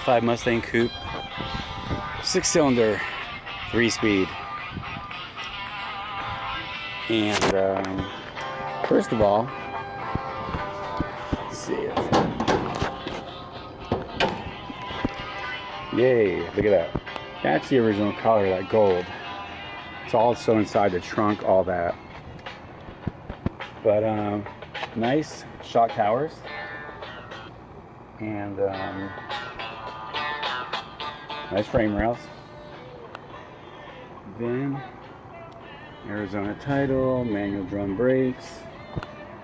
2005 Mustang Coupe, 6-cylinder, 3-speed. And first of all, let's see it. Yay, look at that. That's the original color, that gold. It's also inside the trunk, all that. But nice shock towers. And nice frame rails. Then Arizona title, manual drum brakes,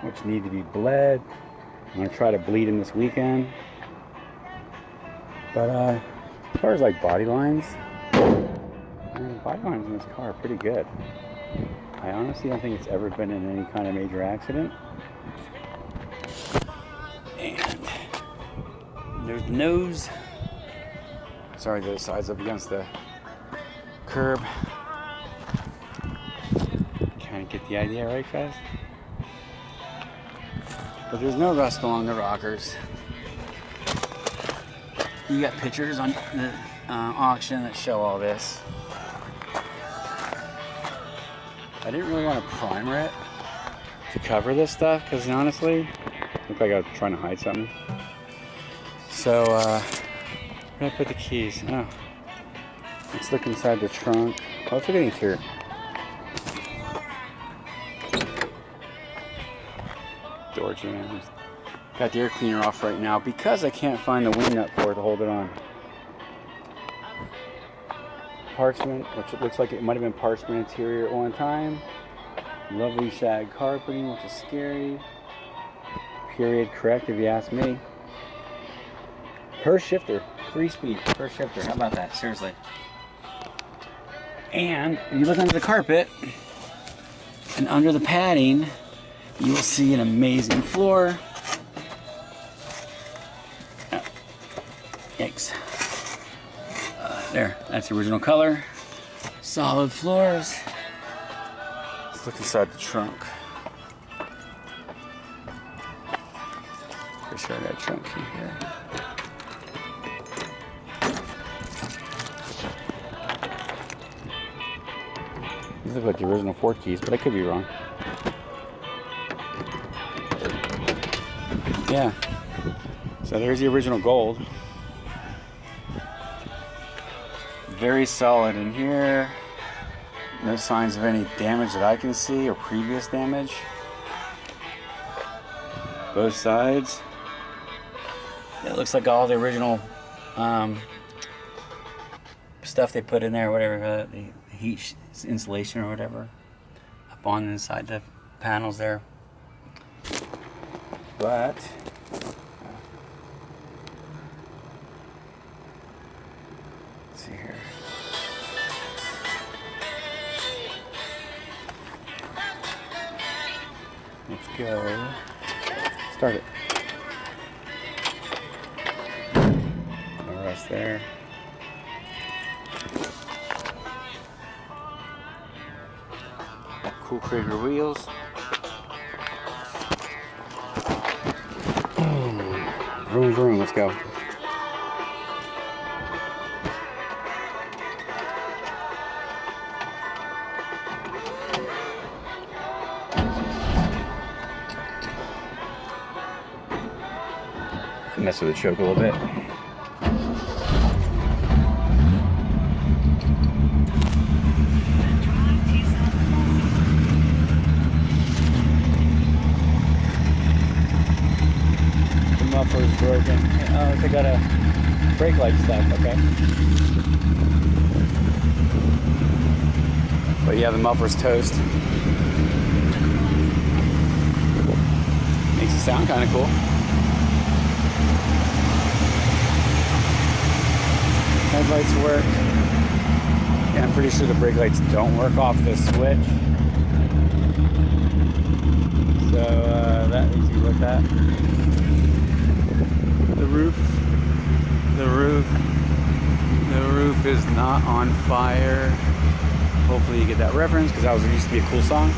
which need to be bled. I'm gonna try to bleed them this weekend. But as far as like body lines, the body lines in this car are pretty good. I honestly don't think it's ever been in any kind of major accident. And there's the nose. Sorry, the side's up against the curb. Kind of get the idea, right, guys? But there's no rust along the rockers. You got pictures on the auction that show all this. I didn't really want to primer it to cover this stuff because honestly, it looked like I was trying to hide something. So, where did I put the keys? Oh, let's look inside the trunk. Oh, let's look at the interior. Door jams. Got the air cleaner off right now because I can't find the wing nut for it to hold it on. Parchment, which it looks like it might have been parchment interior at one time. Lovely shag carpeting, which is scary. Period correct if you ask me. Per shifter, 3-speed per shifter. How about that? Seriously. And if you look under the carpet and under the padding, you will see an amazing floor. Oh, yikes. There, that's the original color. Solid floors. Let's look inside the trunk. Pretty sure I got a trunk key here. These look like the original Ford keys, but I could be wrong. Yeah. So there's the original gold. Very solid in here. No signs of any damage that I can see or previous damage. Both sides. It looks like all the original stuff they put in there, whatever, the heat insulation or whatever, up on inside the panels there. But let's see here. Let's go. Start it. No rust there. Cool Krieger wheels. Vroom vroom, let's go. Mess with the choke a little bit. The muffler's broken. Oh, they got a brake light stuck, okay. But yeah, the muffler's toast. Makes it sound kind of cool. Headlights work. Yeah, I'm pretty sure the brake lights don't work off this switch. So that needs to be looked at. The roof is not on fire. Hopefully you get that reference because that used to be a cool song.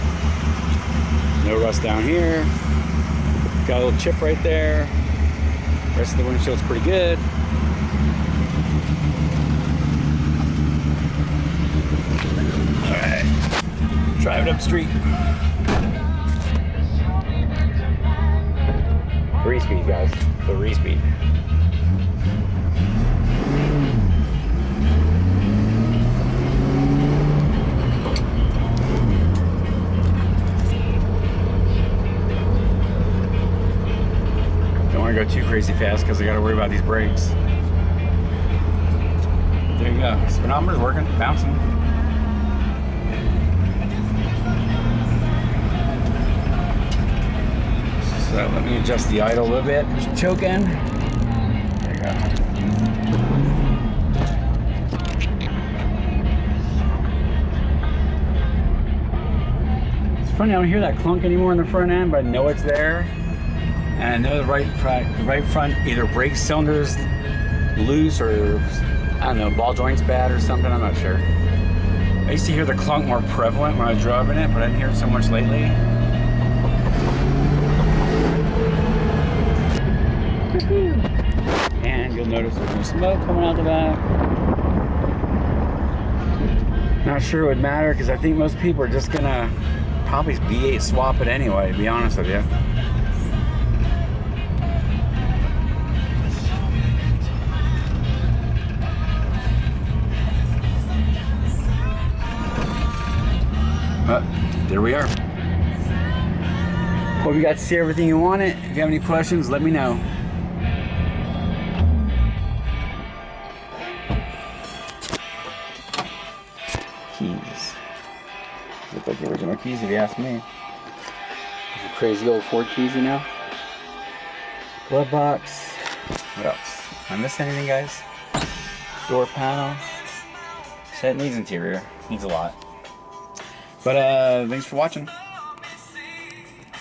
No rust down here. Got a little chip right there. Rest of the windshield's pretty good. Driving up street. 3-speed, guys. 3-speed. Don't want to go too crazy fast because I got to worry about these brakes. There you go. Speedometer's working, bouncing. So let me adjust the idle a little bit. Just choking. There you go. It's funny, I don't hear that clunk anymore in the front end, but I know it's there. And I know the right front either brake cylinder's loose or I don't know, ball joint's bad or something. I'm not sure. I used to hear the clunk more prevalent when I was driving it, but I didn't hear it so much lately. And you'll notice there's no smoke coming out the back. Not sure it would matter because I think most people are just gonna probably V8 swap it anyway, to be honest with you. But there we are. Hope you got to see everything you wanted. If you have any questions, let me know. Keys. Look like the original keys if you ask me. These are crazy old Ford keys, you know. Glove box. What else? Did I miss anything, guys? Door panel. Set needs interior. Needs a lot. But thanks for watching.